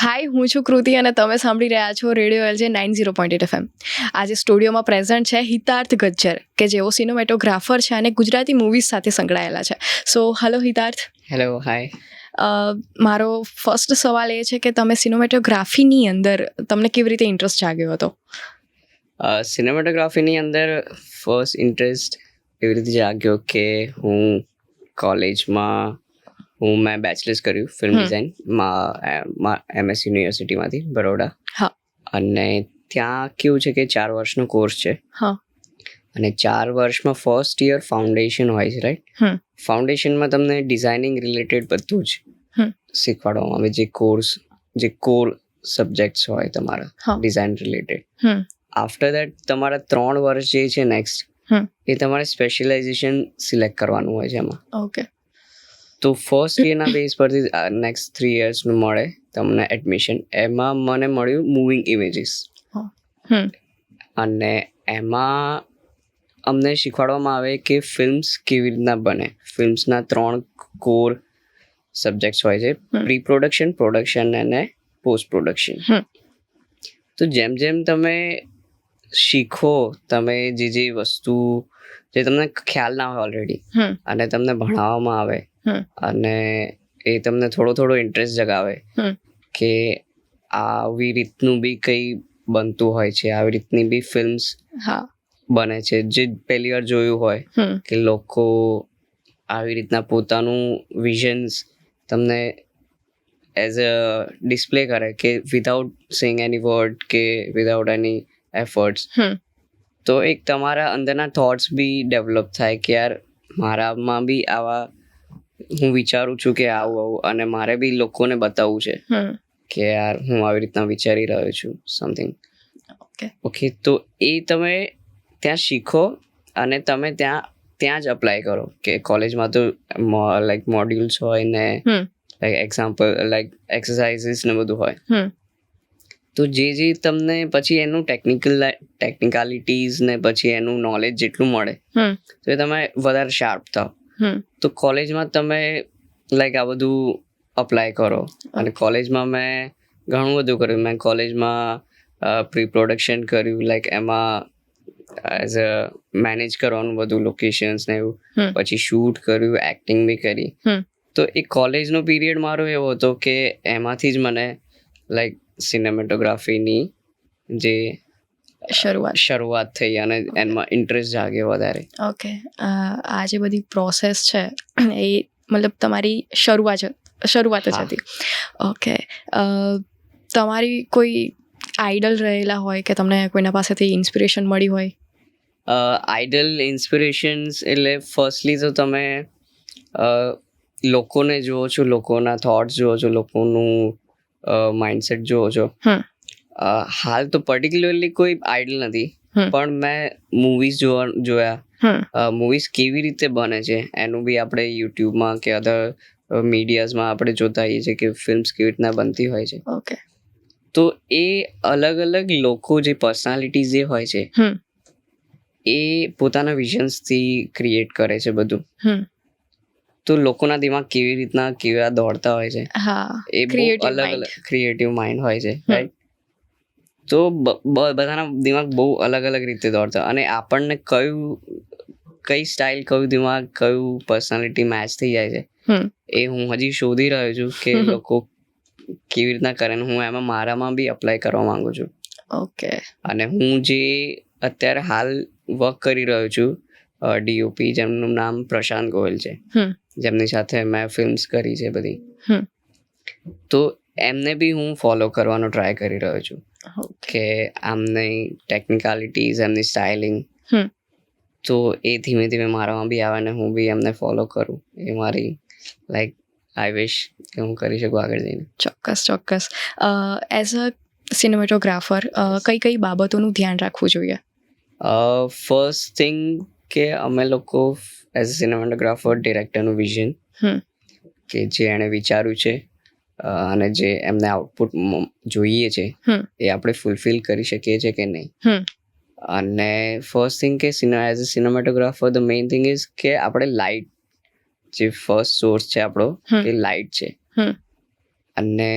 હાય, હું છું કૃતિ અને તમે સાંભળી રહ્યા છો રેડિયો LJ 90.8 FM. આજે સ્ટુડિયોમાં પ્રેઝન્ટ છે હિતાર્થ ગજ્જર, કે જેઓ સિનેમેટોગ્રાફર છે અને ગુજરાતી મૂવીઝ સાથે સંકળાયેલા છે. So hello Hitarth. Hello, hi. મારો ફર્સ્ટ સવાલ એ છે કે તમે સિનેમેટોગ્રાફીની અંદર તમને કેવી રીતે ઇન્ટરેસ્ટ જાગ્યો હતો? સિનેમેટોગ્રાફીની અંદર ફર્સ્ટ ઇન્ટરેસ્ટ એવી રીતે જાગ્યો કે કોલેજમાં મેં બેચલર્સ કર્યું ફિલ્મ ડિઝાઇનમાં MS યુનિવર્સિટીમાંથી બરોડા. હા. અને ત્યાં કેવું છે કે 4 વર્ષનો કોર્સ છે. હા. અને 4 વર્ષમાં ફર્સ્ટ યર ફાઉન્ડેશન હોય છે, રાઈટ? ફાઉન્ડેશનમાં તમને ડિઝાઇનિંગ રિલેટેડ બધું જ શીખવાડવામાં આવે, જે કોર સબ્જેક્ટ્સ હોય તમારા ડિઝાઇન રિલેટેડ. આફ્ટર દેટ તમારા 3 વર્ષ જે છે નેક્સ્ટ, એ તમારે સ્પેશિયલાઇઝેશન સિલેક્ટ કરવાનું હોય છે એમાં. ઓકે. તો ફર્સ્ટ યરના બેઝ પરથી નેક્સ્ટ 3 યર્સનું મળે તમને એડમિશન. એમાં મને મળ્યું મૂવિંગ ઇમેજીસ. અને એમાં અમને શીખવાડવામાં આવે કે ફિલ્મ્સ કેવી રીતના બને. ફિલ્મ્સના 3 કોર સબ્જેક્ટ્સ હોય છે: પ્રી પ્રોડક્શન, પ્રોડક્શન અને પોસ્ટ પ્રોડક્શન. તો જેમ જેમ તમે શીખો, તમે જે વસ્તુ જે તમને ખ્યાલ ના હોય ઓલરેડી અને તમને ભણાવવામાં આવે અને એ તમને થોડો ઇન્ટરેસ્ટ જગાવે કે આવી રીતનું બી કંઈ બનતું હોય છે, આવી રીતની બી ફિલ્મ્સ બને છે, જે પહેલી વાર જોયું હોય કે લોકો આવી રીતના પોતાનું વિઝન્સ તમને એઝ અ ડિસ્પ્લે કરે કે વિધાઉટ સેઇંગ એની વર્ડ કે વિધાઉટ એની એફર્ટ્સ. તો એક તમારા અંદરના થોટ્સ બી ડેવલપ થાય કે યાર મારામાં બી આવા, હું વિચારું છું કે આવું અને મારે બી લોકોને બતાવવું છે કે યાર હું આવી રીતના વિચારી રહ્યો છું સમથિંગ. ઓકે, તો એ તમે ત્યાં શીખો અને તમે ત્યાં જ અપ્લાય કરો. કે કોલેજમાં તો લાઈક મોડ્યુલ્સ હોય ને લાઈક એક્ઝામ્પલ લાઈક એક્સરસાઇઝીસ ને બધું હોય. તો જે તમને પછી એનું ટેકનિકાલિટીઝ ને પછી એનું નોલેજ જેટલું મળે તો એ તમે વધારે શાર્પ થાવ. તો કોલેજમાં તમે લાઈક આ બધું અપ્લાય કરો. અને કોલેજમાં મેં ઘણું બધું કર્યું. મેં કોલેજમાં પ્રી પ્રોડક્શન કર્યું, લાઈક એમાં એઝ અ મેનેજ કરવાનું બધું લોકેશન્સ ને એવું. પછી શૂટ કર્યું, એક્ટિંગ બી કરી. તો એ કોલેજનો પીરિયડ મારો એવો હતો કે એમાંથી જ મને લાઈક સિનેમેટોગ્રાફીની જે શરૂઆત થઈ અને એમાં ઇન્ટરેસ્ટ જાગ્યો વધારે. ઓકે. આ જે બધી પ્રોસેસ છે એ મતલબ તમારી શરૂઆત જ હતી. ઓકે. તમારી કોઈ આઈડલ રહેલા હોય કે તમને કોઈના પાસેથી ઇન્સ્પિરેશન મળી હોય? આઈડલ ઇન્સ્પિરેશન્સ એટલે ફર્સ્ટલી તો તમે લોકોને જુઓ છો, લોકોના થોટ્સ જુઓ છો, લોકોનું માઇન્ડસેટ જુઓ છો. હાલ તો પર્ટિક્યુલરલી કોઈ આઈડલ નથી, પણ મેં મૂવીઝ જોયા. મૂવીઝ કેવી રીતે બને છે એનું બી આપણે યુટ્યુબમાં કે અધર મીડિયાઝમાં આપણે જોતા હોઈએ છીએ કે ફિલ્મ્સ કેવી રીતના બનતી હોય છે. ઓકે. તો એ અલગ અલગ લોકો, જે પર્સનાલિટીઝ જે હોય છે, એ પોતાના વિઝન્સથી ક્રિએટ કરે છે બધું. તો લોકોના દિમાગ કેવી રીતના કેવા દોડતા હોય છે, એ બહુ અલગ અલગ ક્રિએટિવ માઇન્ડ હોય છે, રાઈટ? તો બધાના દિમાગ બહુ અલગ અલગ રીતે દોડતા, અને આપણને કઈ સ્ટાઇલ, કયું દિમાગ, કયું પર્સનાલિટી મેચ થઈ જાય છે એ હું હજી શોધી રહ્યો છું કે લોકો કેવી રીતના કરે. હું એમાં મારામાં બી અપ્લાય કરવા માંગુ છું. ઓકે. અને હું જે અત્યારે હાલ વર્ક કરી રહ્યો છું, DOP, જેમનું નામ પ્રશાંત ગોયલ છે, જેમની સાથે મેં ફિલ્મ્સ કરી છે બધી, તો એમને બી હું ફોલો કરવાનો ટ્રાય કરી રહ્યો છું કે આમની ટેકનિકાલિટીઝ, એમની સ્ટાઇલિંગ, તો એ ધીમે ધીમે મારામાં બી આવે ને હું બી એમને ફોલો કરું. એ મારી લાઈક આઈ વિશ કે હું કરી શકું આગળ જઈને. ચોક્કસ. એઝ અ સિનેમેટોગ્રાફર કઈ બાબતોનું ધ્યાન રાખવું જોઈએ? ફર્સ્ટ થિંગ કે અમે લોકો એઝ અ સિનેમેટોગ્રાફર ડિરેક્ટરનું વિઝન, કે જે એણે વિચાર્યું છે અને જે એમને આઉટપુટ જોઈએ છે એ આપણે ફૂલફિલ કરી શકીએ છીએ કે નહીં. અને ફર્સ્ટ થિંગ કે as a cinematographer the main thing is કે આપણે લાઇટ, જે ફર્સ્ટ સોર્સ છે આપણો, એ લાઇટ છે. અને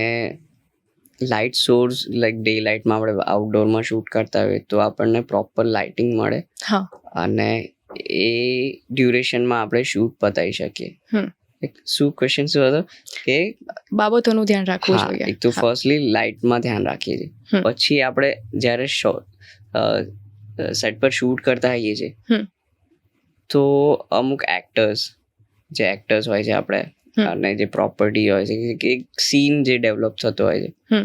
લાઇટ સોર્સ લાઈક ડે લાઇટમાં આપણે આઉટડોરમાં શૂટ કરતા હોઈએ તો આપણને પ્રોપર લાઇટિંગ મળે હા અને એ ડ્યુરેશનમાં આપણે શૂટ પતાવી શકીએ. શું ક્વેશ્ચન શું હતો કે બાબતોનું ધ્યાન રાખવું હા, જોઈએ. એક તો ફર્સ્ટલી લાઇટમાં ધ્યાન રાખીએ છીએ, પછી આપણે જ્યારે સેટ પર શૂટ કરતા હોઈએ છીએ તો અમુક જે એક્ટર્સ હોય છે આપણે અને જે પ્રોપર્ટી હોય છે કે એક સીન જે ડેવલપ થતો હોય છે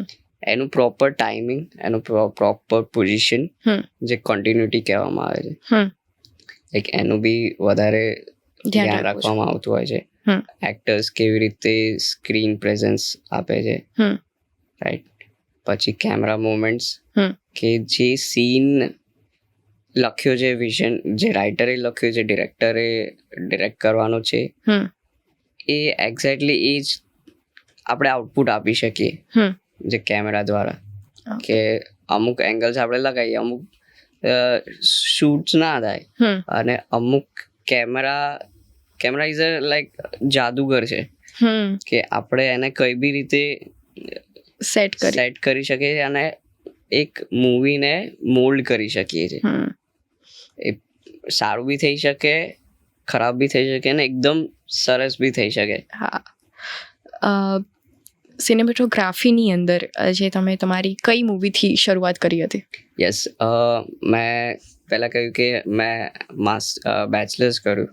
એનું પ્રોપર ટાઈમિંગ, એનું પ્રોપર પોઝિશન, જે કન્ટિન્યુટી કહેવામાં આવે છે, લાઈક એનું બી વધારે ધ્યાન રાખવામાં આવતું હોય છે. એક્ટર્સ કેવી રીતે સ્ક્રીન પ્રેઝન્સ આપે છે, રાઈટ. પછી કેમેરા મુવમેન્ટ્સ, કે જે સીન લખ્યો છે, વિઝન જે રાઇટરે લખ્યો છે, ડિરેક્ટરે ડિરેક્ટ કરવાનો છે, એ એક્ઝેક્ટલી એ જ આપણે આઉટપુટ આપી શકીએ જે કેમેરા દ્વારા. કે અમુક એંગલ્સ આપણે લગાવીએ, અમુક શૂટ્સ ના થાય અને અમુક કેમેરા ઇઝ અ લાઈક જાદુગર છે કે આપણે એને કઈ બી રીતે સેટ કરી શકીએ છીએ અને એક મૂવીને મોલ્ડ કરી શકીએ છીએ. એ સારું બી થઈ શકે, ખરાબ બી થઈ શકે અને એકદમ સરસ બી થઈ શકે. હા. સિનેમેટોગ્રાફીની અંદર જે તમે તમારી કઈ મૂવીથી શરૂઆત કરી હતી? યસ, મેં પહેલાં કહ્યું કે મેં બેચલર્સ કર્યું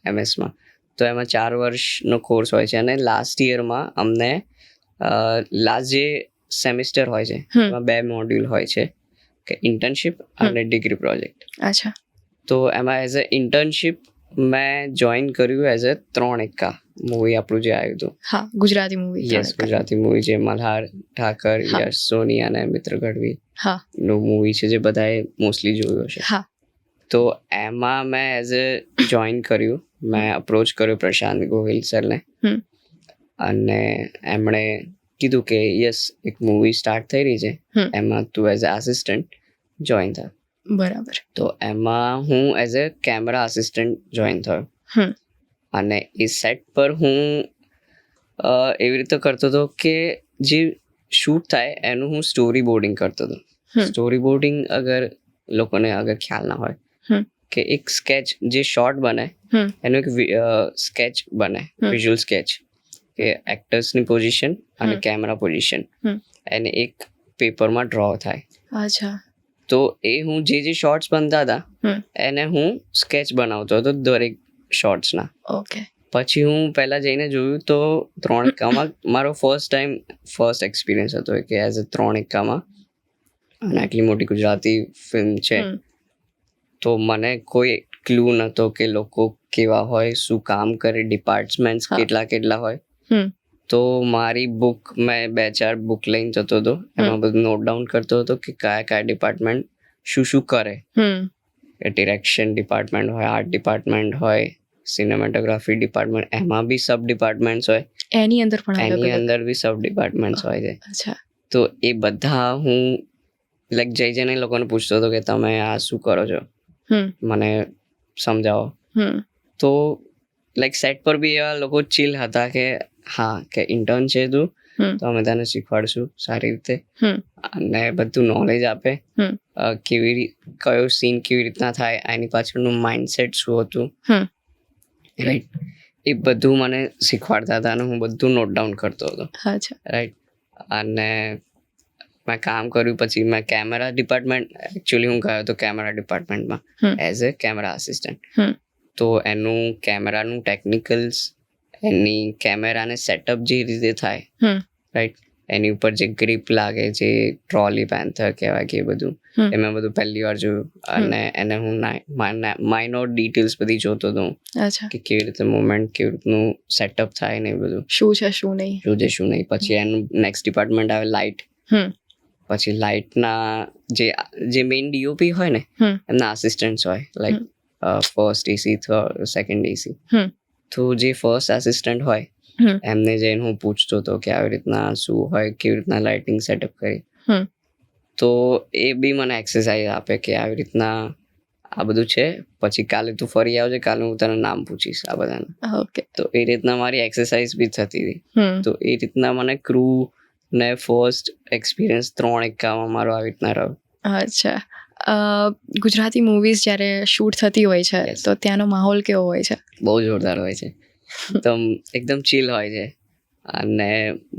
એમએસમાં, તો એમાં 4 વર્ષનો કોર્સ હોય છે અને લાસ્ટ યરમાં અમને લાસ્ટ જે સેમિસ્ટર હોય છે એમાં 2 મોડ્યુલ હોય છે કે ઇન્ટર્નશિપ અને ડિગ્રી પ્રોજેક્ટ. અચ્છા. તો એમાં એઝ અ ઇન્ટર્નશિપ મેં જોઈન કર્યું એઝ અ 3 એક્કા મૂવી આપણું જે આવ્યું હતું. હા, Gujarati movie. Yes, Gujarati movie જે મલ્હાર ઠાકર, યશ સોની અને મિત્ર ગઢવી નું મૂવી છે જે બધાએ મોસ્ટલી જોયું હશે. તો એમાં મેં એઝ અ જોઈન કર્યું. મેં અપ્રોચ કર્યો પ્રશાંત ગોહિલ સરને અને એમણે કીધું કે યસ, એક મૂવી સ્ટાર્ટ થઈ રહી છે, એમાં તું એઝ અ આસિસ્ટન્ટ જોઈન થયો. બરાબર. તો એમાં હું as a camera assistant join થયો અને એ સેટ પર હું એવી રીતે કરતો હતો કે જે શૂટ થાય એનું હું સ્ટોરી બોર્ડિંગ કરતો હતો. સ્ટોરી બોર્ડિંગ લોકોને ખ્યાલ ના હોય કે એક સ્કેચ, જે શોર્ટ બને એનું એક સ્કેચ બને, વિઝ્યુઅલ સ્કેચ, કે એક્ટર્સની પોઝિશન અને કેમેરા પોઝિશન એને એક પેપરમાં ડ્રો થાય. અચ્છા. તો એ હું જે શોર્ટ્સ બનતા હતા એને હું સ્કેચ બનાવતો હતો દરેક શોર્ટ્સના. ઓકે. પછી હું પહેલાં જઈને જોયું તો 3 એક્કામાં મારો ફર્સ્ટ એક્સપિરિયન્સ હતો કે એઝ અ 3 એક્કામાં અને આટલી મોટી ગુજરાતી ફિલ્મ છે તો મને કોઈ ક્લુ નહોતો કે લોકો કેવા હોય, શું કામ કરે, ડિપાર્ટમેન્ટ્સ કેટલા હોય. તો મારી બુક, મેં 2-4 બુક લઈને જતો હતો, એમાં બધું નોટ ડાઉન કરતો હતો કે કયા ડિપાર્ટમેન્ટ શું કરે. ડિરેક્શન ડિપાર્ટમેન્ટ હોય, આર્ટ ડિપાર્ટમેન્ટ હોય, સિનેમેટોગ્રાફી ડિપાર્ટમેન્ટ, એમાં બી સબ ડિપાર્ટમેન્ટ્સ હોય, એની અંદર બી સબ ડિપાર્ટમેન્ટ્સ હોય છે. અચ્છા. તો એ બધા હું લાઈક જઈને લોકોને પૂછતો હતો કે તમે આ શું કરો છો, મને સમજાવો. તો લાઈક સેટ પર બી એવા લોકો ચીલ હતા કે હા, કે ઇન્ટર્ન છે તું, તો અમે તને શીખવાડશું સારી રીતે અને બધું નોલેજ આપે, કયો સીન કેવી રીતના થાય, એની પાછળનું માઇન્ડસેટ શું હતું, રાઈટ, એ બધું મને શીખવાડતા હતા અને હું બધું નોટ ડાઉન કરતો હતો. રાઈટ. અને મેં કામ કર્યું, પછી મેં કેમેરા ડિપાર્ટમેન્ટ, એકચ્યુઅલી હું ગયો હતો કેમેરા ડિપાર્ટમેન્ટમાં એઝ અ કેમેરા આસિસ્ટન્ટ. તો એનું કેમેરાનું ટેકનિકલ્સ, એની કેમેરાને સેટઅપ જે રીતે થાય, રાઈટ, એની ઉપર જે ગ્રીપ લાગે, જે ટ્રોલી પેન્થર કહેવાય કે એ બધું, મેં બધું પહેલી વાર જોયું અને એને હું માઇનોર ડિટેલ્સ બધી જોતો હતો કે કેવી રીતે મુવમેન્ટ, કેવી રીતનું સેટઅપ થાય ને એ બધું, શું છે શું નહીં. પછી એનું નેક્સ્ટ ડિપાર્ટમેન્ટ આવે લાઇટ. પછી લાઇટના જે મેઇન ડીઓપી હોય ને એમના આસિસ્ટન્ટ્સ હોય, like first AC, second AC. તો જે ફર્સ્ટ આસિસ્ટન્ટ હોય એમને જઈને હું પૂછતો હતો કે આવી રીતના શું હોય, કેવી રીતના લાઇટિંગ સેટઅપ કરી. તો એ બી મને એક્સરસાઇઝ આપે કે આવી રીતના આ બધું છે, પછી કાલે તું ફરી આવજે, કાલે હું તને નામ પૂછીશ આ બધાના. તો એ રીતના મારી એક્સરસાઇઝ બી થતી હતી. તો એ રીતના મને ક્રૂ ને ફર્સ્ટ એક્સપિરિયન્સ 3 એક્કામાં મારો આવી રીતના રહ્યો. અચ્છા. ગુજરાતી મૂવીઝ જ્યારે શૂટ થતી હોય છે Yes. તો ત્યાંનો માહોલ કેવો હોય છે? બહુ જોરદાર હોય છે, એકદમ ચીલ હોય છે. અને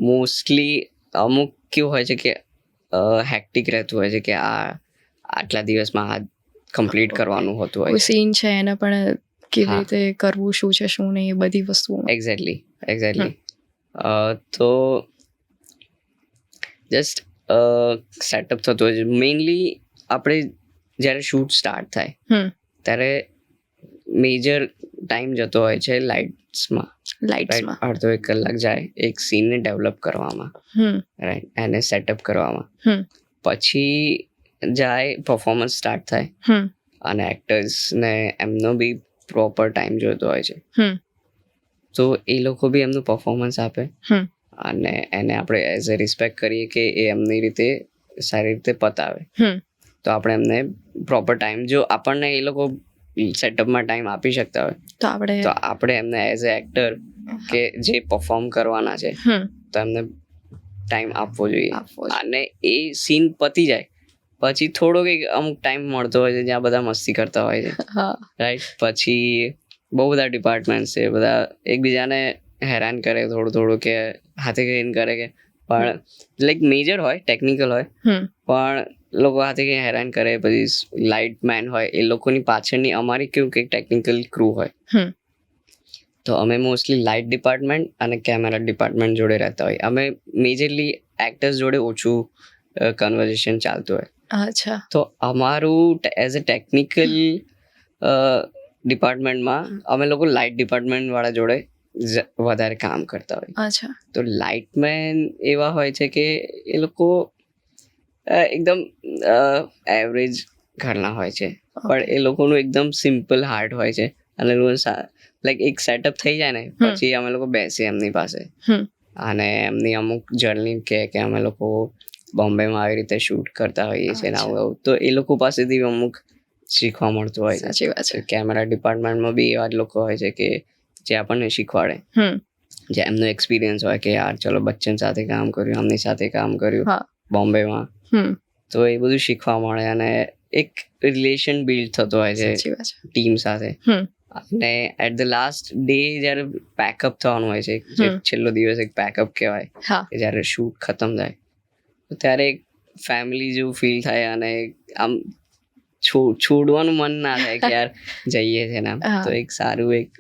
મોસ્ટલી અમુક કેવું હોય છે કે હેક્ટિક રહેતું હોય છે કે આટલા દિવસમાં આ કમ્પ્લીટ કરવાનું હોતું હોય કોઈ છે. સીન છે એને પણ કેવી હા. રીતે કરવું, શું છે શું નહીં, એ બધી વસ્તુઓ. એક્ઝેક્ટલી. તો જસ્ટ સેટઅપ થતું હોય છે. મેઇનલી આપણે જ્યારે શૂટ સ્ટાર્ટ થાય હમ. ત્યારે મેજર ટાઈમ જતો હોય છે લાઇટ્સમાં. લાઇટ્સમાં. અડધો 1 કલાક જાય એક સીનને ડેવલપ કરવામાં, હમ. રાઈટ, એને સેટઅપ કરવામાં. હમ. પછી જાય પરફોર્મન્સ સ્ટાર્ટ થાય હમ. અને એક્ટર્સને એમનો બી પ્રોપર ટાઈમ જોઈતો હોય છે. હમ. તો એ લોકો બી એમનું પરફોર્મન્સ આપે હમ. અને એને આપણે એઝ અ રિસ્પેક્ટ કરીએ કે એ એમની રીતે સારી રીતે પતાવે. હમ. તો આપણે એમને પ્રોપર ટાઈમ, જો આપણને એ લોકો સેટઅપમાં ટાઈમ આપી શકતા હોય તો તો આપણે એમને એઝ અ એક્ટર કે જે પરફોર્મ કરવાના છે હમ. તો એમને ટાઈમ આપવો જોઈએ. આપવો જોઈએ. અને એ સીન પતી જાય પછી થોડોક અમુક ટાઈમ મળતો હોય છે જ્યાં બધા મસ્તી કરતા હોય છે, હા. રાઈટ. પછી બહુ બધા ડિપાર્ટમેન્ટ છે, બધા એકબીજાને હેરાન કરે થોડું કે હાથે કરીને કરે કે, પણ લાઈક મેજર હોય, ટેકનિકલ હોય, હમ. પણ લોકો હાથે કંઈ હેરાન કરે. પછી લાઇટ મેન હોય, એ લોકોની પાછળની અમારી કેવું કંઈક ટેકનિકલ ક્રૂ હોય. હમ. તો અમે મોસ્ટલી લાઇટ ડિપાર્ટમેન્ટ અને કેમેરા ડિપાર્ટમેન્ટ જોડે રહેતા હોય. અમે મેજરલી એક્ટર્સ જોડે ઓછું કન્વર્ઝેશન ચાલતું હોય. અચ્છા. તો અમારું એઝ અ ટેકનિકલ ડિપાર્ટમેન્ટમાં અમે લોકો લાઇટ ડિપાર્ટમેન્ટવાળા જોડે વધારે કામ કરતા હોય. અચ્છા. તો લાઇટમેન એવા હોય છે કે એ લોકો એકદમ એવરેજ ઘરના હોય છે, પણ એ લોકોનું એકદમ સિમ્પલ હાર્ટ હોય છે. અને લાઈક એક સેટઅપ થઈ જાય ને પછી અમે લોકો બેસીએ એમની પાસે હમ. અને એમની અમુક જર્ની કે અમે લોકો બોમ્બેમાં આવી રીતે શૂટ કરતા હોઈએ છીએ ને આવું. તો એ લોકો પાસેથી અમુક શીખવા મળતું હોય છે. સાચી વાત છે. કેમેરા ડિપાર્ટમેન્ટમાં બી એવા જ લોકો હોય છે કે જે આપણને શીખવાડે, હમ. જે એમનો એક્સપિરિયન્સ હોય કે યાર ચલો બચ્ચન સાથે કામ કર્યું, આમની સાથે કામ કર્યું હા. બોમ્બેમાં. હમ. તો એ બધું શીખવા મળે અને એક રિલેશન બિલ્ડ થતો હોય છે સાચી વાત છે. ટીમ સાથે. હમ. અને એટ ધ લાસ્ટ ડે જ્યારે પેકઅપ થવાનું હોય છે, જે છેલ્લો દિવસ એક પેકઅપ કહેવાય, હા. કે જ્યારે શૂટ ખતમ થાય તો ત્યારે એક ફેમિલી જેવું ફીલ થાય અને આમ છોડવાનું મન ના થાય કે યાર જઈએ છે ને આમ. હા. તો એક સારું એક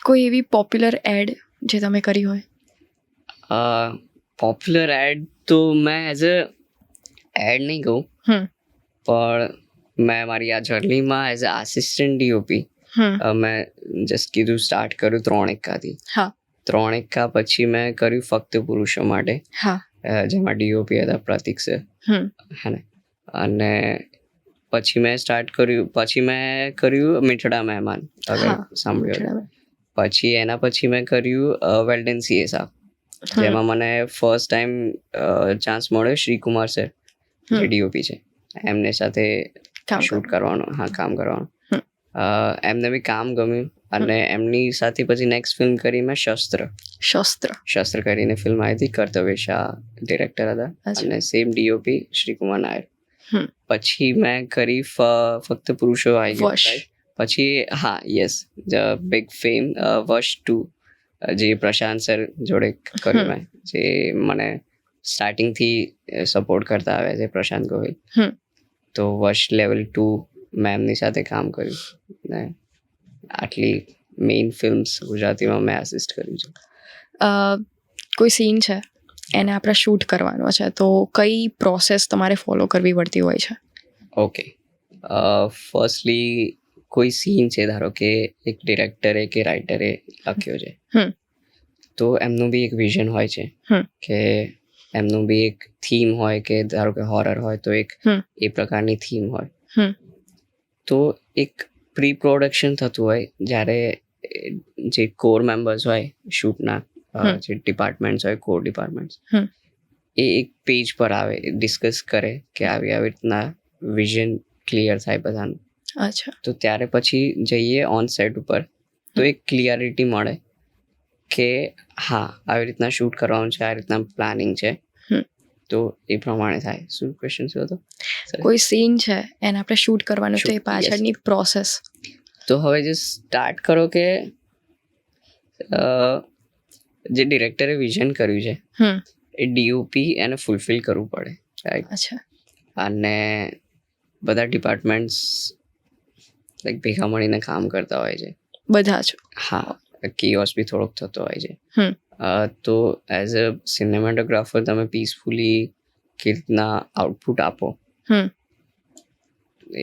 કોઈ એવી પોપ્યુલર એડ જે તમે કરી હોય? પોપ્યુલર એડ તો મેં એઝ અ એડ નહીં કહું, હમ. પણ મેં મારી આ જર્નીમાં એઝ અ આસિસ્ટન્ટ ડીઓપી હમ. મેં જસ્ટ કીધું સ્ટાર્ટ કર્યું 3 એક્કાથી. હા. 3 એક્કા પછી મેં કર્યું ફક્ત પુરુષો માટે, હા. જેમાં ડીઓપી હતા પ્રતિક સર, હમ. હે ને. અને પછી મેં કર્યું મીઠડા મહેમાન, અગર હા. સાંભળ્યું. પછી એના પછી મેં કર્યું વેલ્ડન સીએસા, જેમાં મને ફર્સ્ટ ટાઈમ ચાન્સ મળ્યો શ્રીકુમાર સર, જે ડીઓપી છે, એમને સાથે શૂટ કરવાનું, કામ કરવાનું. એમને બી કામ ગમ્યું અને એમની સાથે પછી નેક્સ્ટ ફિલ્મ કરી મેં શસ્ત્ર કરીને ફિલ્મ આવી હતી. કર્તવ્ય શાહ ડિરેક્ટર હતા અને સેમ ડીઓપી શ્રીકુમાર નાયર. પછી મેં કરી ફક્ત પુરુષો આવી ગયું. પછી બિગ ફેમ વશ 2, જે પ્રશાંત સર જોડે કર્યું મેં, જે મને સ્ટાર્ટિંગથી સપોર્ટ કરતા આવ્યા છે, પ્રશાંત ગોહિલ. તો વશ લેવલ 2 મેં એમની સાથે કામ કર્યું ને આટલી મેઇન ફિલ્મ્સ ગુજરાતીમાં મેં આસિસ્ટ કર્યું છે. કોઈ સીન છે એને આપણે શૂટ કરવાનો છે તો કઈ પ્રોસેસ તમારે ફોલો કરવી પડતી હોય છે? ઓકે, ફર્સ્ટલી કોઈ સીન છે, ધારો કે એક ડિરેક્ટરે કે રાઇટરે લખ્યો છે, તો એમનું બી એક વિઝન હોય છે કે એમનું બી એક થીમ હોય કે ધારો કે હોરર હોય તો એક એ પ્રકારની થીમ હોય. તો એક પ્રી પ્રોડક્શન થતું હોય જ્યારે જે કોર મેમ્બર્સ હોય શૂટના, જે ડિપાર્ટમેન્ટ્સ હોય, કોર ડિપાર્ટમેન્ટ્સ, એ એક પેજ પર આવે, ડિસ્કસ કરે કે આવી રીતના વિઝન ક્લિયર થાય બધાનું. અચ્છા. તો ત્યારે પછી જઈએ ઓન સેટ ઉપર તો એક ક્લિયરિટી મળે કે હા આવી રીતના શૂટ કરવાનું છે, આ રીતના પ્લાનિંગ છે, તો એ પ્રમાણે થાય. શું ક્વેશ્ચન શું હતો? કોઈ સીન છે એને આપણે શૂટ કરવાનું તો એ Shoot, પાછળની પ્રોસેસ. તો હવે જે સ્ટાર્ટ કરો કે જે ડિરેક્ટરે વિઝન કર્યું છે એ ડીઓપી એને ફૂલફિલ કરવું પડે, રાઈટ? અચ્છા. અને બધા ડિપાર્ટમેન્ટ્સ લાઈક ભેગા મળીને કામ કરતા હોય છે. બધા જ. હા, કિયોસ બી થોડોક થતો હોય છે. હમ. તો એઝ અ સિનેમાટોગ્રાફર તમે પીસફુલી કે રીતના આઉટપુટ આપો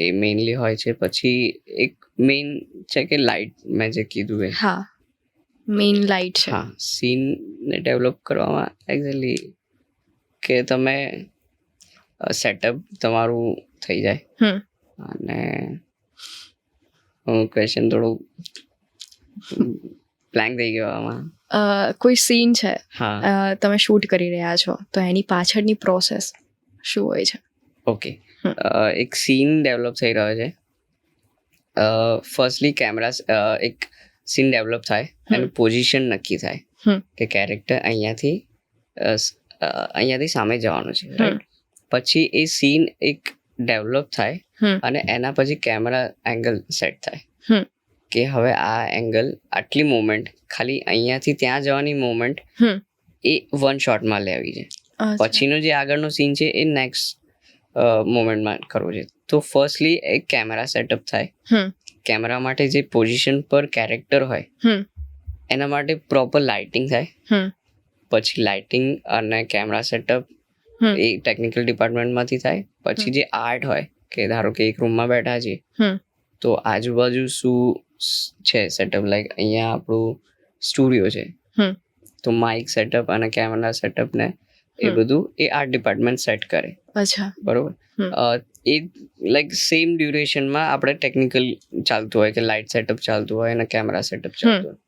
એ મેઇનલી હોય છે. પછી એક મેઇન છે કે લાઇટ, મેં જે કીધું એ. હા, મેઇન લાઇટ છે. હા, સીનને ડેવલપ કરવામાં એક્ઝેક્ટલી કે તમે સેટઅપ તમારું થઈ જાય. અને ક્વેશ્ચન થોડું બ્લેન્ક થઈ ગયો આમાં. કોઈ સીન છે હા, તમે શૂટ કરી રહ્યા છો તો એની પાછળની પ્રોસેસ શું હોય છે? ઓકે. એક સીન ડેવલપ થઈ રહ્યો છે. ફર્સ્ટલી એક સીન ડેવલપ થાય, એનું પોઝિશન નક્કી થાય કે કેરેક્ટર અહીંયાથી સામે જવાનું છે, રાઈટ? પછી એ સીન એક ડેવલપ થાય અને એના પછી કેમેરા એંગલ સેટ થાય કે હવે આ એંગલ, આટલી મોમેન્ટ, ખાલી અહીંયાથી ત્યાં જવાની મોમેન્ટ એ વન શોટમાં લેવી છે. પછીનો જે આગળનો સીન છે એ નેક્સ્ટ મોમેન્ટમાં કરવો છે. તો ફર્સ્ટલી એક કેમેરા સેટઅપ થાય. કેમેરા માટે જે પોઝિશન પર કેરેક્ટર હોય એના માટે પ્રોપર લાઇટિંગ થાય. પછી લાઇટિંગ અને કેમેરા સેટઅપ એ ટેકનિકલ ડિપાર્ટમેન્ટમાંથી થાય. પછી જે આર્ટ હોય કે ધારો કે એક રૂમમાં બેઠા છીએ તો આજુબાજુ શું છે સેટઅપ, લાઈક અહીંયા આપણું સ્ટુડિયો છે તો માઇક સેટઅપ અને કેમેરા સેટઅપ ને એ બધું એ આર્ટ ડિપાર્ટમેન્ટ સેટ કરે. અચ્છા. બરોબર. એ લાઈક સેમ ડ્યુરેશનમાં આપણે ટેકનિકલ ચાલતું હોય કે લાઇટ સેટઅપ ચાલતું હોય અને કેમેરા સેટઅપ ચાલતું હોય.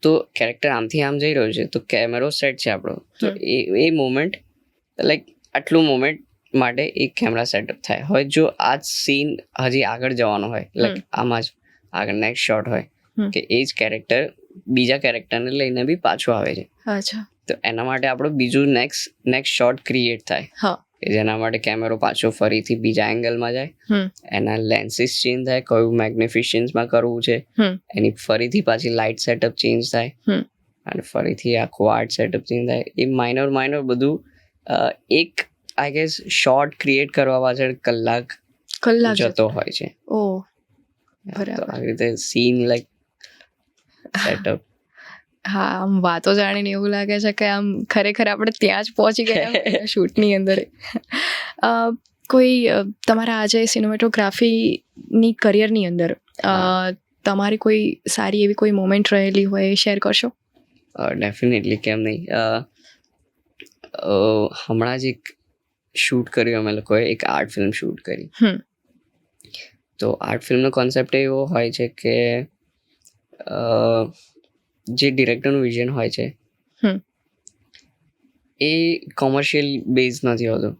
તો કેરેક્ટર આમથી આમ જઈ રહ્યો છે તો કેમેરો સેટ છે આપણો, તો એ મોમેન્ટ લાઈક આટલું મોમેન્ટ માટે એક કેમેરા સેટઅપ થાય. હવે જો આ સીન હજી આગળ જવાનો હોય, લાઈક આમાં જ આગળ નેક્સ્ટ શોટ હોય કે એ જ કેરેક્ટર બીજા કેરેક્ટરને લઈને બી પાછું આવે છે. અચ્છા. તો એના માટે આપણો બીજું નેક્સ્ટ શોટ ક્રિએટ થાય કે જેના માટે કેમેરો પાછો ફરીથી બીજા એંગલમાં જાય, એના લેન્સીસ ચેન્જ થાય, કયું મેગ્નિફિશન્સમાં કરવું છે, એની ફરીથી પાછી લાઇટ સેટઅપ ચેન્જ થાય અને ફરીથી આખું આર્ટ સેટઅપ ચેન્જ થાય. એ માઇનર બધું એક આઈ ગેસ શોર્ટ ક્રિએટ કરવા પાછળ કલાક જતો હોય છે. ઓ, તો આવી રીતે સીન લાઈક સેટઅપ. હા, આમ વાતો જાણીને એવું લાગે છે કે આમ ખરેખર આપણે ત્યાં જ પહોંચી ગયા શૂટની અંદર. કોઈ તમારા આજે સિનેમેટોગ્રાફીની કરિયરની અંદર તમારી કોઈ સારી એવી કોઈ મોમેન્ટ રહેલી હોય એ શેર કરશો? ડેફિનેટલી, કેમ નહીં. હમણાં જ એક શૂટ કર્યું અમે લોકોએ, એક આર્ટ ફિલ્મ શૂટ કરી. તો આર્ટ ફિલ્મનો કોન્સેપ્ટ એવો હોય છે કે જે ડિરેક્ટરનું વિઝન હોય છે એ કોમર્શિયલ બેઝ નથી હોતું.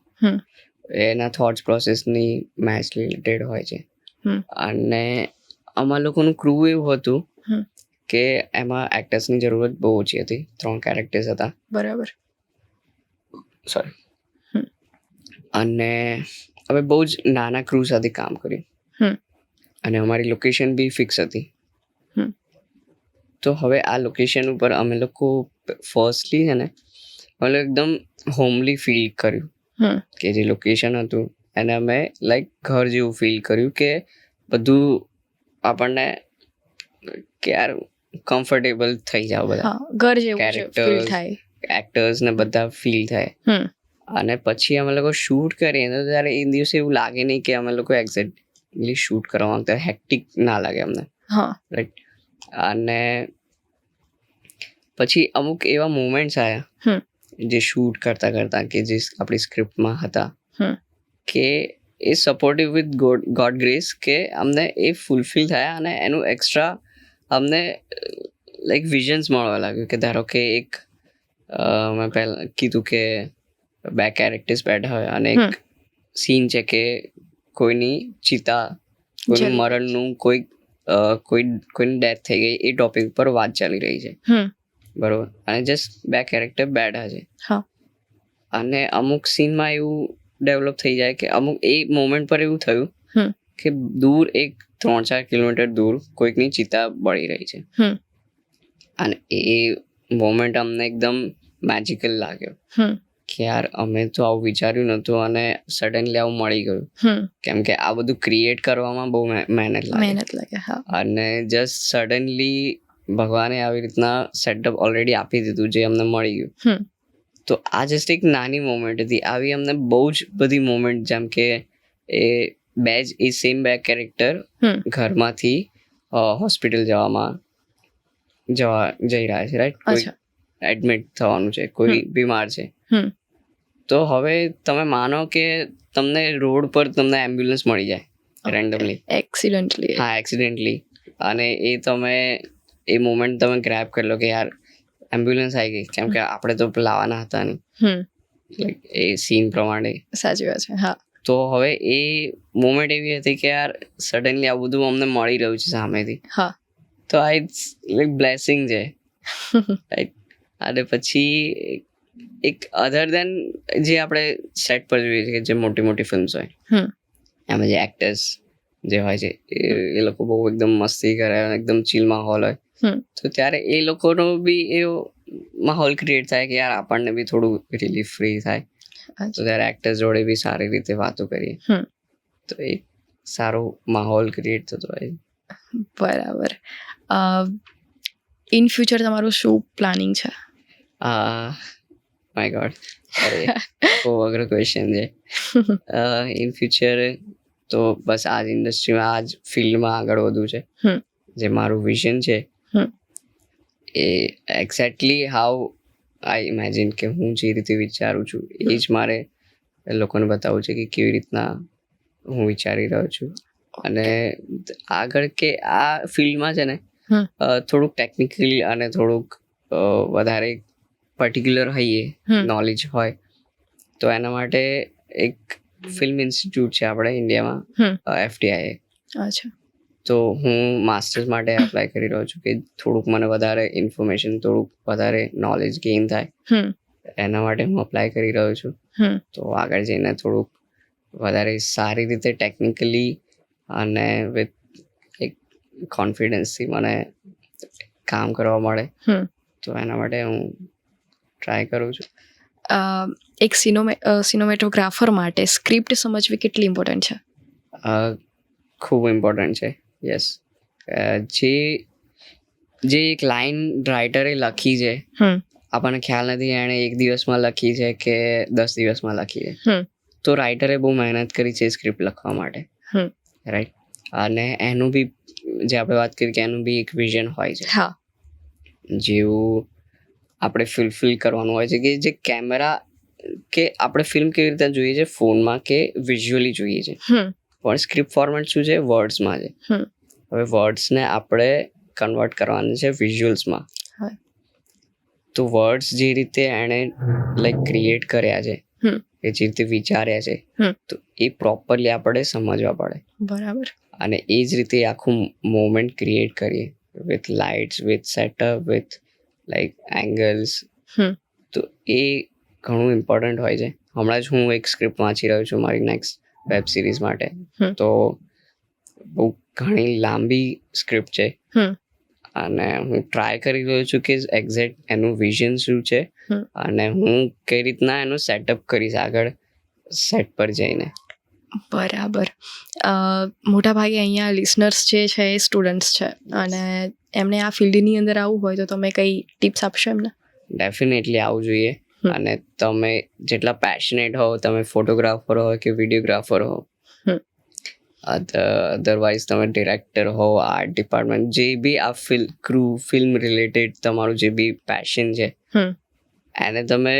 એના થોટ્સ પ્રોસેસની મેચ રિલેટેડ હોય છે. અને અમારા લોકોનું ક્રૂ એવું હતું કે એમાં એક્ટર્સની જરૂરત બહુ ઓછી હતી. 3 કેરેક્ટર્સ હતા. બરાબર. સોરી. અને અમે બહુ જ નાના ક્રૂ સાથે કામ કર્યું અને અમારી લોકેશન બી ફિક્સ હતી. તો હવે આ લોકેશન ઉપર અમે લોકો ફર્સ્ટલી છે ને અમે એકદમ હોમલી ફીલ કર્યું કે જે લોકેશન હતું એને અમે લાઈક ઘર જેવું ફીલ કર્યું કે બધું આપણને કે યાર કમ્ફર્ટેબલ થઈ જાવ બધા ઘર જેવું ફીલ થાય, એક્ટર્સ ને બધા ફીલ થાય. અને પછી અમે લોકો શૂટ કરીએ તો ત્યારે એ દિવસે એવું લાગે નહીં કે અમે લોકો એક્ઝેક્ટલી શૂટ કરવા માંગતા, હેક્ટિક ના લાગે અમને, રાઈટ? અને પછી અમુક એવા મુમેન્ટ્સ આવ્યા જે શૂટ કરતા કે જે આપણી સ્ક્રિપ્ટમાં હતા કે એ સપોર્ટિવ વિથ ગોડ ગ્રેસ કે અમને એ ફૂલફિલ થયા અને એનું એક્સ્ટ્રા અમને લાઈક વિઝન્સ મળવા લાગ્યું કે ધારો કે એક મેં પહેલાં કીધું કે 2 કેરેક્ટર્સ બેઠા હોય અને એક સીન છે કે કોઈની ચિતા, કોઈનું મરણનું કોઈ કોઈની ડેથ થઈ ગઈ એ ટોપિક પર વાત ચાલી રહી છે, બરોબર, અને જસ્ટ બે કેરેક્ટર બેઠા છે, અને અમુક સીનમાં એવું ડેવલપ થઈ જાય કે અમુક એ મોમેન્ટ પર એવું થયું કે દૂર એક 3-4 કિલોમીટર દૂર કોઈકની ચિતા બળી રહી છે, અને એ મોમેન્ટ અમને એકદમ મેજિકલ લાગ્યો કે યાર અમે તો આવું વિચાર્યું નહોતું અને સડનલી આવું મળી ગયું, કેમ કે આ બધું ક્રિએટ કરવામાં બહુ મહેનત લાગે, અને જસ્ટ સડનલી ભગવાને આવી રીતના સેટઅપ ઓલરેડી આપી દીધું જે અમને મળી ગયું. તો આ જસ્ટ એક નાની મોમેન્ટ હતી. આવી અમને બહુ જ બધી મોમેન્ટ, જેમ કે એ સેમ બે કેરેક્ટર ઘરમાંથી હોસ્પિટલ જઈ રહ્યા છે, રાઈટ, કોઈ એડમિટ થવાનું છે, કોઈ બીમાર છે, તો હવે તમે માનો કે તમને રોડ પર તમને એમ્બ્યુલન્સ મળી જાય રેન્ડમલી, એક્સિડન્ટલી, અને એ મોમેન્ટ તમે ગ્રેબ કરી લો કે યાર એમ્બ્યુલન્સ આવી ગઈ, કેમ કે આપણે તો લાવવાના હતા નહીં, એ સીન પ્રમાણે. સાચી વાત છે. હા, તો હવે એ મોમેન્ટ એવી હતી કે યાર સડનલી આ બધું અમને મળી રહ્યું છે સામેથી, તો આ ઇટ્સ લાઈક બ્લેસિંગ છે, રાઈટ. અને પછી એક અધર દેન જે આપણે સેટ પર જોઈએ છીએ, જે મોટી મોટી ફિલ્મ્સ હોય એમાં જે એક્ટર્સ જે હોય છે એ લોકો બહુ એકદમ મસ્તી કરે, એકદમ ચીલ માહોલ હોય, તો ત્યારે એ લોકોનો બી એવો માહોલ ક્રિએટ થાય કે યાર આપણને બી થોડું રિલીફ ફ્રી થાય, તો ત્યારે એક્ટર્સ જોડે બી સારી રીતે વાતો કરીએ, તો એક સારો માહોલ ક્રિએટ થતો હોય. બરાબર. ઇન ફ્યુચર તમારું શું પ્લાનિંગ છે? માય ગોડ, બહુ અઘરો ક્વેશ્ચન છે. ઇન ફ્યુચર તો બસ આ જ ઇન્ડસ્ટ્રીમાં, આ જ ફિલ્ડમાં આગળ વધવું છે. જે મારું વિઝન છે એ એક્ઝેક્ટલી હાઉ આઈ ઇમેજિન, કે હું જે રીતે વિચારું છું એ જ મારે લોકોને બતાવવું છે કે કેવી રીતના હું વિચારી રહ્યો છું. અને આગળ કે આ ફિલ્ડમાં છે ને થોડુંક ટેકનિકલી અને થોડુંક વધારે પર્ટિક્યુલર હોઈએ, નોલેજ હોય, તો એના માટે એક ફિલ્મ ઇન્સ્ટિટ્યૂટ છે આપણે ઇન્ડિયામાં, FTIA. તો હું માસ્ટર્સ માટે એપ્લાય કરી રહ્યો છું કે થોડુંક મને વધારે ઇન્ફોર્મેશન, થોડુંક વધારે નોલેજ ગેઇન થાય, એના માટે હું અપ્લાય કરી રહ્યો છું. તો આગળ જઈને થોડુંક વધારે સારી રીતે ટેકનિકલી અને વિથ એક કોન્ફિડન્સથી મને કામ કરવા મળે, તો એના માટે હું ટ્રાય કરું છું. એક સિનેમેટોગ્રાફર માટે સ્ક્રિપ્ટ સમજવી કેટલી ઇમ્પોર્ટન્ટ છે? ખૂબ ઇમ્પોર્ટન્ટ છે. યસ. જે એક લાઈન રાઇટરે લખી છે, આપણને ખ્યાલ નથી એણે 1 દિવસમાં લખી છે કે 10 દિવસમાં લખી છે, તો રાઇટરે બહુ મહેનત કરી છે સ્ક્રિપ્ટ લખવા માટે, રાઈટ. અને એનું બી, જે આપણે વાત કરી કે એનું બી એક વિઝન હોય છે, જેવું આપણે ફિલ કરવાનું હોય છે, કે જે કેમેરા, કે આપણે ફિલ્મ કેવી રીતે જોઈએ છે ફોનમાં કે વિઝ્યુઅલી જોઈએ છે, પણ સ્ક્રિપ્ટ ફોર્મેટ શું છે, વર્ડ્સમાં છે. હવે વર્ડ્સને આપણે કન્વર્ટ કરવાના છે વિઝ્યુઅલ્સમાં, તો વર્ડ્સ જે રીતે એણે લાઈક ક્રિએટ કર્યા છે, કે જે રીતે વિચાર્યા છે, તો એ પ્રોપરલી આપણે સમજવા પડે. બરાબર. અને એ જ રીતે આખું મોમેન્ટ ક્રિએટ કરીએ with lights, with setup, with like angles, તો એ ઘણું ઇમ્પોર્ટન્ટ હોય છે. હમણાં જ હું એક સ્ક્રિપ્ટ વાંચી રહ્યો છું મારી નેક્સ્ટ વેબ સિરીઝ માટે, તો બહુ ઘણી લાંબી સ્ક્રિપ્ટ છે, અને હું ટ્રાય કરી રહ્યો છું કે એક્ઝેક્ટ એનું વિઝન શું છે અને હું કઈ રીતના એનું સેટઅપ કરીશ આગળ સેટ પર જઈને. બરાબર. મોટાભાગે અહીંયા લિસનર્સ જે છે એ સ્ટુડન્ટ્સ છે, અને એમને આ ફિલ્ડની અંદર આવવું હોય તો તમે કઈ ટિપ્સ આપશો એમને? ડેફિનેટલી આવવું જોઈએ. અને તમે જેટલા પેશનેટ હો, તમે ફોટોગ્રાફર હો કે વિડીયોગ્રાફર હો, અધરવાઇઝ તમે ડિરેક્ટર હો, આર્ટ ડિપાર્ટમેન્ટ, જે બી આ ફિલ્મ રિલેટેડ તમારું જે બી પેશન છે, એને તમે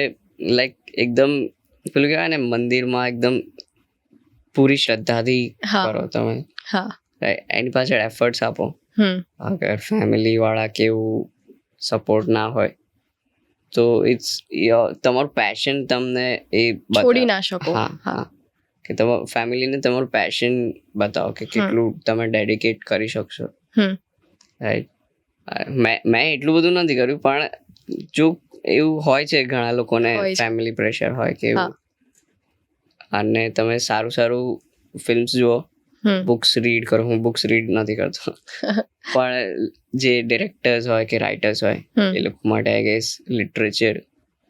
લાઈક એકદમ પેલું કહેવાય ને, મંદિરમાં એકદમ પૂરી શ્રદ્ધાથી કરો તમે, એની પાછળ એફર્ટ્સ આપો. અગર ફેમિલી વાળા કેવું સપોર્ટ ના હોય તો ઇટ્સ તમારું પેશન તમને એ છોડી ના શકો. હા, કે તમારા ફેમિલીને તમારું પેશન બતાવો કે કેટલું તમે ડેડિકેટ કરી શકશો. હમ. રાઈટ. મેં એટલું બધું નથી કર્યું, પણ જો એવું હોય છે ઘણા લોકોને હોય છે. ફેમિલી પ્રેશર હોય કે હા. એવું, અને તમે સારું સારું ફિલ્મ્સ જુઓ, હમ. બુક્સ રીડ કરો. હું બુક્સ રીડ નથી કરતો, પણ જે ડિરેક્ટર્સ હોય કે રાઇટર્સ હોય હમ. એ લોકો માટે આઈ ગેસ લિટરેચર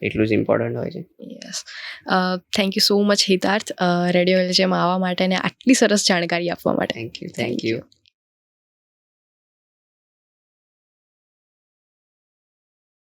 એટલું જ ઇમ્પોર્ટન્ટ હોય છે. Yes. Thank you so much Hitarth radio એલજેમાં આવવા માટે અને આટલી સરસ જાણકારી આપવા માટે. Thank you.